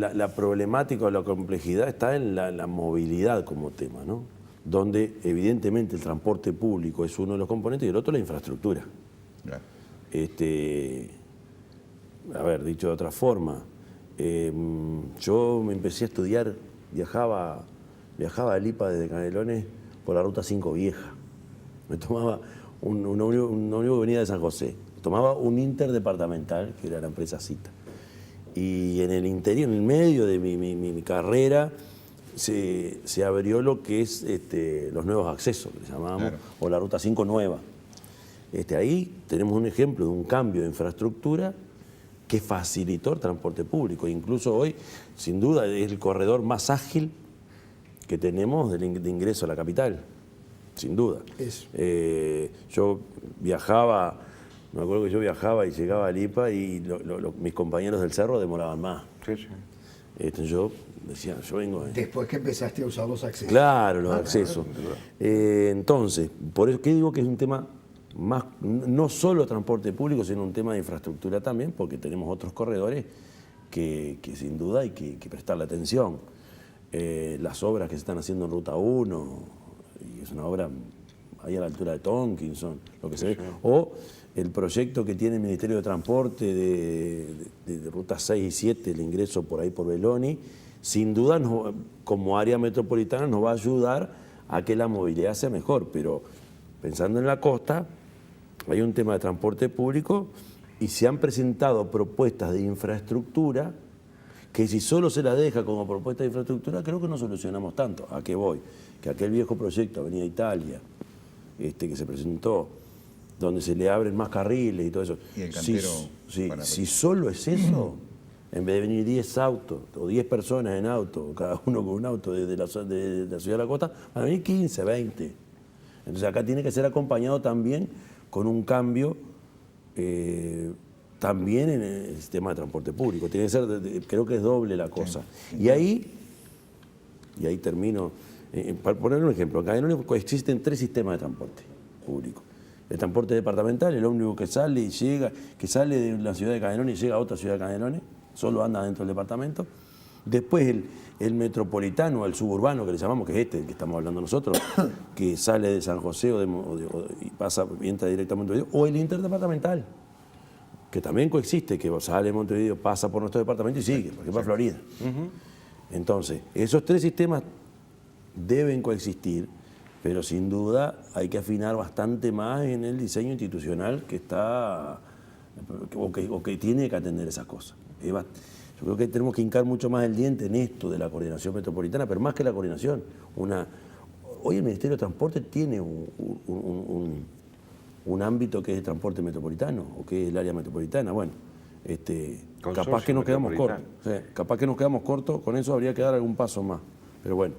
la problemática o la complejidad está en la movilidad como tema, ¿no? Donde evidentemente el transporte público es uno de los componentes y el otro la infraestructura. Claro. A ver, dicho de otra forma, yo me empecé a estudiar, viajaba al IPA desde Canelones por la Ruta 5 vieja. Me tomaba un ómnibus que venía de San José, tomaba un interdepartamental, que era la empresa Cita. Y en el interior, en el medio de mi carrera, se abrió lo que es los nuevos accesos, que le llamábamos, claro, o la Ruta 5 nueva. Ahí tenemos un ejemplo de un cambio de infraestructura que facilitó el transporte público. Incluso hoy, sin duda, es el corredor más ágil que tenemos de ingreso a la capital, sin duda. Yo viajaba, me acuerdo que yo viajaba y llegaba al IPA y mis compañeros del cerro demoraban más. Sí, sí. Yo decía, yo vengo... Después que empezaste a usar los accesos. Claro, los accesos. Entonces, por eso que digo que es un tema más, no solo transporte público, sino un tema de infraestructura también, porque tenemos otros corredores que sin duda hay que prestarle atención. Las obras que se están haciendo en Ruta 1, y es una obra ahí a la altura de Tonkinson, lo que se ve, o el proyecto que tiene el Ministerio de Transporte de Ruta 6 y 7, el ingreso por ahí por Beloni, sin duda como área metropolitana nos va a ayudar a que la movilidad sea mejor, pero pensando en la costa, hay un tema de transporte público y se han presentado propuestas de infraestructura que si solo se las deja como propuesta de infraestructura, creo que no solucionamos tanto. ¿A qué voy? Que aquel viejo proyecto, Avenida Italia, que se presentó, donde se le abren más carriles y todo eso. Y el cantero si solo es eso, en vez de venir 10 autos o 10 personas en auto, cada uno con un auto desde la ciudad de la costa, van a venir 15, 20. Entonces acá tiene que ser acompañado también con un cambio también en el sistema de transporte público. Tiene que ser, creo que es doble la cosa. Sí. Y ahí termino, para poner un ejemplo, acá existen 3 sistemas de transporte público. El transporte departamental, el ómnibus que sale y llega, que sale de la ciudad de Canelones y llega a otra ciudad de Canelones, solo anda dentro del departamento. Después el metropolitano, el suburbano que le llamamos, que es el que estamos hablando nosotros, que sale de San José y pasa y entra directamente a Montevideo, o el interdepartamental, que también coexiste, que sale de Montevideo, pasa por nuestro departamento y sigue, porque va a Florida. Entonces, esos 3 sistemas deben coexistir, pero sin duda hay que afinar bastante más en el diseño institucional que está, o que tiene que atender esas cosas. Yo creo que tenemos que hincar mucho más el diente en esto de la coordinación metropolitana, pero más que la coordinación. Hoy el Ministerio de Transporte tiene un ámbito que es el transporte metropolitano, o que es el área metropolitana. Bueno, capaz que nos quedamos cortos. O sea, capaz que nos quedamos cortos, con eso habría que dar algún paso más. Pero bueno.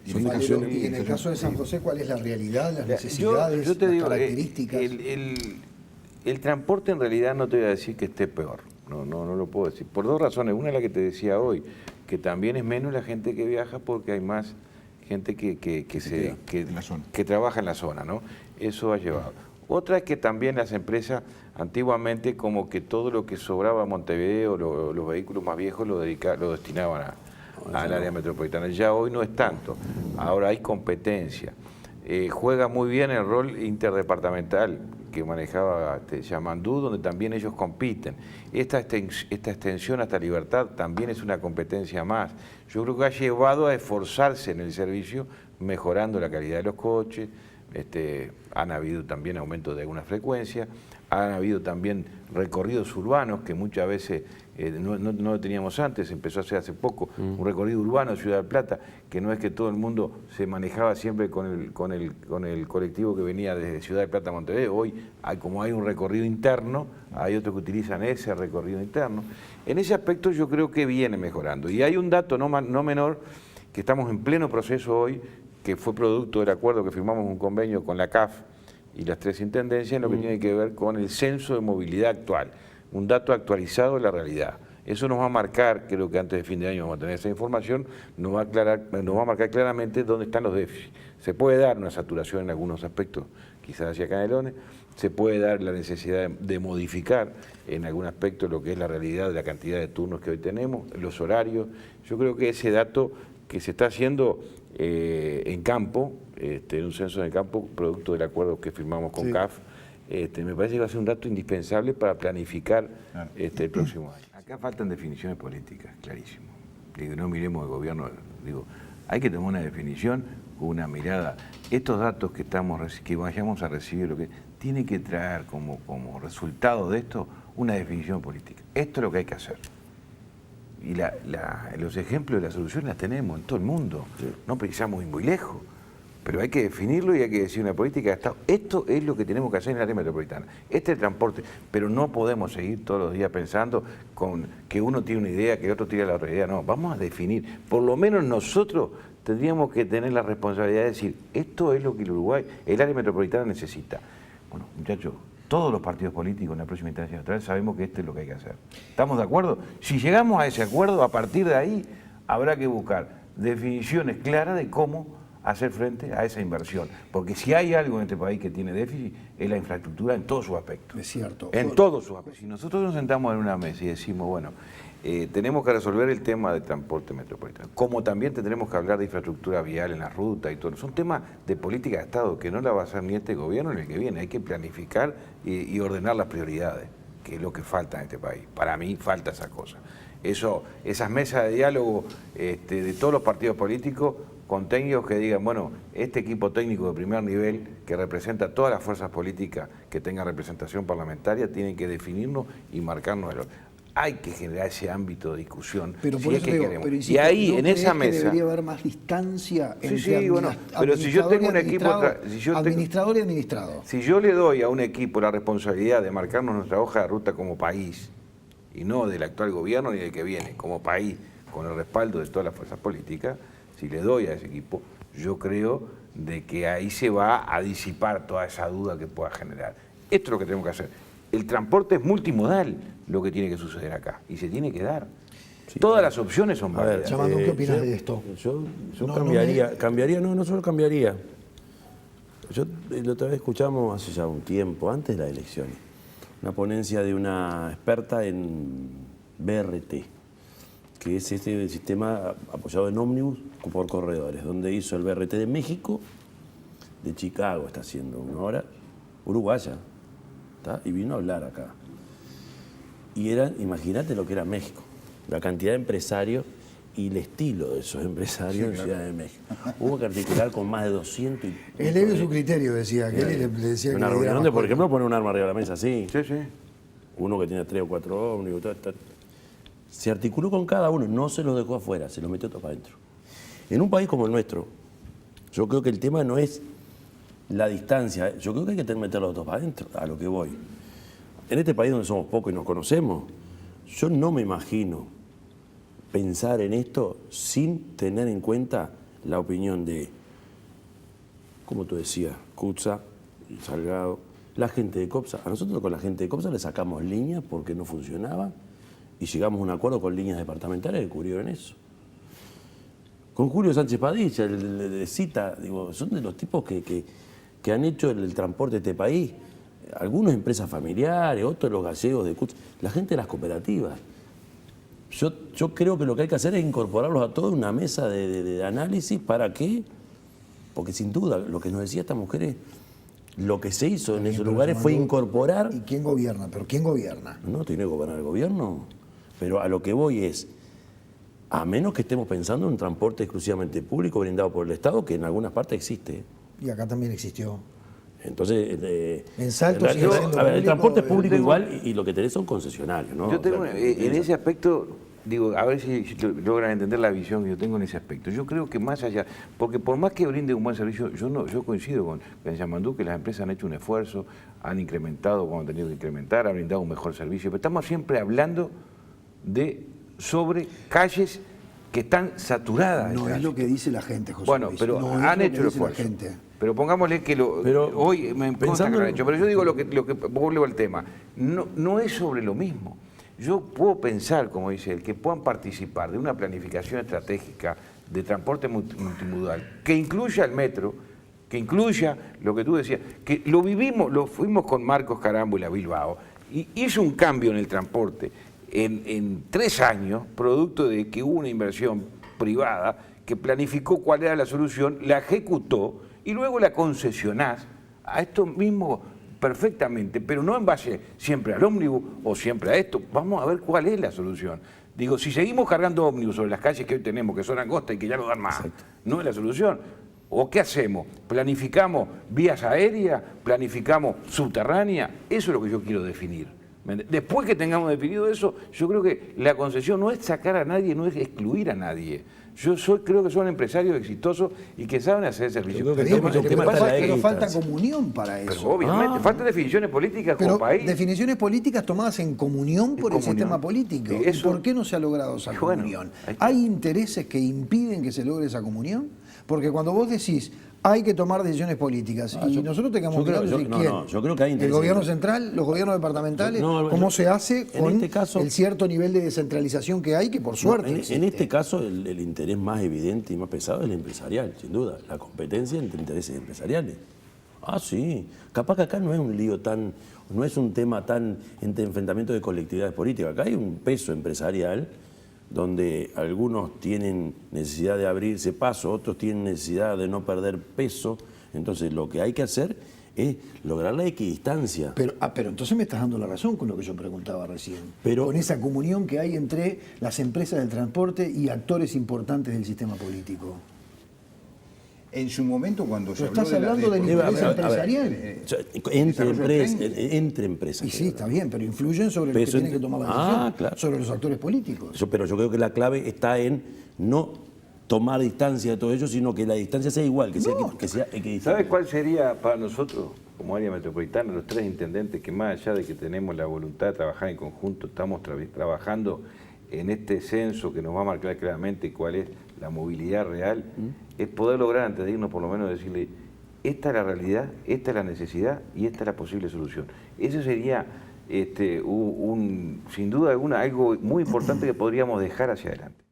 Y en el caso de San José, ¿cuál es la realidad, las necesidades, yo te digo, las características? El transporte en realidad no te voy a decir que esté peor, no lo puedo decir. Por 2 razones. Una es la que te decía hoy, que también es menos la gente que viaja porque hay más gente que trabaja en la zona, ¿no? Eso ha llevado. Otra es que también las empresas, antiguamente, como que todo lo que sobraba a Montevideo, los vehículos más viejos lo destinaban al área metropolitana. Ya hoy no es tanto, ahora hay competencia. Juega muy bien el rol interdepartamental que manejaba Yamandú, donde también ellos compiten. Esta extensión hasta Libertad también es una competencia más. Yo creo que ha llevado a esforzarse en el servicio, mejorando la calidad de los coches. Han habido también aumentos de alguna frecuencia, han habido también recorridos urbanos que muchas veces no lo teníamos antes, empezó a hacer hace poco un recorrido urbano de Ciudad del Plata, que no es que todo el mundo se manejaba siempre con el colectivo que venía desde Ciudad del Plata a Montevideo. Hoy, como hay un recorrido interno, hay otros que utilizan ese recorrido interno. En ese aspecto yo creo que viene mejorando. Y hay un dato no menor, que estamos en pleno proceso hoy, que fue producto del acuerdo que firmamos un convenio con la CAF y las 3 intendencias en lo que tiene que ver con el censo de movilidad actual, un dato actualizado de la realidad. Eso nos va a marcar, creo que antes de fin de año vamos a tener esa información, nos va a marcar claramente dónde están los déficits. Se puede dar una saturación en algunos aspectos, quizás hacia Canelones, se puede dar la necesidad de modificar en algún aspecto lo que es la realidad de la cantidad de turnos que hoy tenemos, los horarios. Yo creo que ese dato que se está haciendo en campo, en un censo de campo, producto del acuerdo que firmamos con CAF, me parece que va a ser un dato indispensable para planificar el próximo año. Acá faltan definiciones políticas, clarísimo. Digo, no miremos el gobierno, digo, hay que tener una definición, una mirada. Estos datos que vayamos a recibir, lo que tiene que traer como resultado de esto una definición política. Esto es lo que hay que hacer. Y los ejemplos de las soluciones las tenemos en todo el mundo. Sí. No precisamos ir muy lejos, pero hay que definirlo y hay que decir una política de Estado. Esto es lo que tenemos que hacer en el área metropolitana. Este es el transporte, pero no podemos seguir todos los días pensando con que uno tiene una idea, que otro tiene la otra idea. No, vamos a definir. Por lo menos nosotros tendríamos que tener la responsabilidad de decir, esto es lo que el Uruguay, el área metropolitana necesita. Bueno, muchachos, todos los partidos políticos en la próxima instancia electoral sabemos que esto es lo que hay que hacer. ¿Estamos de acuerdo? Si llegamos a ese acuerdo, a partir de ahí habrá que buscar definiciones claras de cómo hacer frente a esa inversión. Porque si hay algo en este país que tiene déficit, es la infraestructura en todos sus aspectos. Es cierto. En todos sus aspectos. Si nosotros nos sentamos en una mesa y decimos, bueno, tenemos que resolver el tema del transporte metropolitano, como también tendremos que hablar de infraestructura vial en la ruta y todo. Son temas de política de Estado que no la va a hacer ni este gobierno ni el que viene. Hay que planificar y ordenar las prioridades, que es lo que falta en este país. Para mí falta esa cosa. Esas mesas de diálogo de todos los partidos políticos con técnicos que digan, bueno, este equipo técnico de primer nivel que representa a todas las fuerzas políticas que tengan representación parlamentaria tienen que definirnos y marcarnos el orden. Hay que generar ese ámbito de discusión. Pero por eso que digo, queremos. pero insisto, y ahí, ¿no en esa crees que mesa... debería haber más distancia entre pero si yo tengo un equipo... administrador y administrado. Si yo le doy a un equipo la responsabilidad de marcarnos nuestra hoja de ruta como país, y no del actual gobierno ni del que viene, como país, con el respaldo de todas las fuerzas políticas, si le doy a ese equipo, yo creo de que ahí se va a disipar toda esa duda que pueda generar. Esto es lo que tenemos que hacer. El transporte es multimodal lo que tiene que suceder acá, y se tiene que dar. Sí, todas las opciones son válidas. Chamando, ¿qué opinas de esto? Yo cambiaría, no solo cambiaría. La otra vez escuchamos hace ya un tiempo, antes de las elecciones, una ponencia de una experta en BRT, que es este sistema apoyado en ómnibus por corredores, donde hizo el BRT de México, de Chicago está haciendo una hora, uruguaya, ¿tá? Y vino a hablar acá. Y imagínate lo que era México, la cantidad de empresarios y el estilo de esos empresarios en Ciudad de México. Hubo que articular con más de 200... Es leve su criterio, decía, que él le decía una reunión donde, por ejemplo, poner un arma arriba de la mesa así. Sí, sí. Uno que tiene 3 o 4 ómnibus, se articuló con cada uno, no se los dejó afuera, se los metió todo para adentro. En un país como el nuestro, yo creo que el tema no es la distancia, yo creo que hay que meterlos todos para adentro, a lo que voy. En este país donde somos pocos y nos conocemos, yo no me imagino pensar en esto sin tener en cuenta la opinión de, como tú decías, Cutsa, Salgado, la gente de COPSA. A nosotros con la gente de COPSA le sacamos líneas porque no funcionaba y llegamos a un acuerdo con líneas departamentales que cubrieron eso. Con Julio Sánchez Padilla, el de Cita, digo, son de los tipos que han hecho el transporte de este país. Algunos empresas familiares, otros los gallegos de CUTS, la gente de las cooperativas. Yo creo que lo que hay que hacer es incorporarlos a todos en una mesa de análisis. ¿Para qué? Porque sin duda, lo que nos decía esta mujer es, lo que se hizo en esos lugares fue incorporar... ¿Y quién gobierna? ¿Pero quién gobierna? No tiene que gobernar el gobierno. Pero a lo que voy es, a menos que estemos pensando en un transporte exclusivamente público brindado por el Estado, que en algunas partes existe. Y acá también existió. Entonces, en Salto el transporte es público igual y lo que tenés son concesionarios, ¿no? Yo tengo, en ese aspecto, digo, a ver si logran entender la visión que yo tengo en ese aspecto. Yo creo que más allá, porque por más que brinde un buen servicio, yo coincido con Yamandú que las empresas han hecho un esfuerzo, han incrementado cuando han tenido que incrementar, han brindado un mejor servicio, pero estamos siempre hablando sobre calles que están saturadas. No es lo que dice la gente, José Bueno, Luis. pero no han hecho el esfuerzo. Pero pongámosle que hoy me consta que lo han hecho. Pero yo digo lo que vuelvo al tema. No es sobre lo mismo. Yo puedo pensar, como dice él, que puedan participar de una planificación estratégica de transporte multimodal que incluya el metro, que incluya lo que tú decías, que lo vivimos, lo fuimos con Marcos Carámbula a Bilbao, y hizo un cambio en el transporte en 3 años, producto de que hubo una inversión privada que planificó cuál era la solución, la ejecutó y luego la concesionás a esto mismo perfectamente, pero no en base siempre al ómnibus o siempre a esto. Vamos a ver cuál es la solución. Digo, si seguimos cargando ómnibus sobre las calles que hoy tenemos, que son angostas y que ya no dan más, no es la solución. ¿O qué hacemos? ¿Planificamos vías aéreas? ¿Planificamos subterráneas? Eso es lo que yo quiero definir. Después que tengamos definido eso, yo creo que la concesión no es sacar a nadie, no es excluir a nadie. Creo que son empresarios exitosos y que saben hacer servicios. Pero falta comunión para eso. Pero obviamente, faltan definiciones políticas como país. Definiciones políticas tomadas en comunión por el sistema político. ¿Y por qué no se ha logrado esa comunión? ¿Hay intereses que impiden que se logre esa comunión? Porque cuando vos decís hay que tomar decisiones políticas y nosotros tengamos que decir quién. Yo creo que hay intereses. ¿El gobierno central? ¿Los gobiernos departamentales? ¿Cómo se hace con este caso, el cierto nivel de descentralización que hay, que por suerte en este caso el interés más evidente y más pesado es el empresarial, sin duda. La competencia entre intereses empresariales. Ah, sí. Capaz que acá no es un lío tan, no es un tema tan entre enfrentamiento de colectividades políticas. Acá hay un peso empresarial donde algunos tienen necesidad de abrirse paso, otros tienen necesidad de no perder peso. Entonces lo que hay que hacer es lograr la equidistancia. Pero entonces me estás dando la razón con lo que yo preguntaba recién. Con esa comunión que hay entre las empresas del transporte y actores importantes del sistema político. En su momento, cuando se habló del interés empresarial. Entre empresas. Y sí, está bien, pero influyen sobre los que tienen que tomar la decisión, claro, sobre los actores políticos. Pero yo creo que la clave está en no tomar distancia de todo ello, sino que la distancia sea igual, que sea equidistante. ¿Sabes cuál sería para nosotros, como área metropolitana, los 3 intendentes que más allá de que tenemos la voluntad de trabajar en conjunto, estamos trabajando en este censo que nos va a marcar claramente cuál es la movilidad real, es poder lograr antes de irnos por lo menos decirle, esta es la realidad, esta es la necesidad y esta es la posible solución. Eso sería sin duda alguna algo muy importante que podríamos dejar hacia adelante.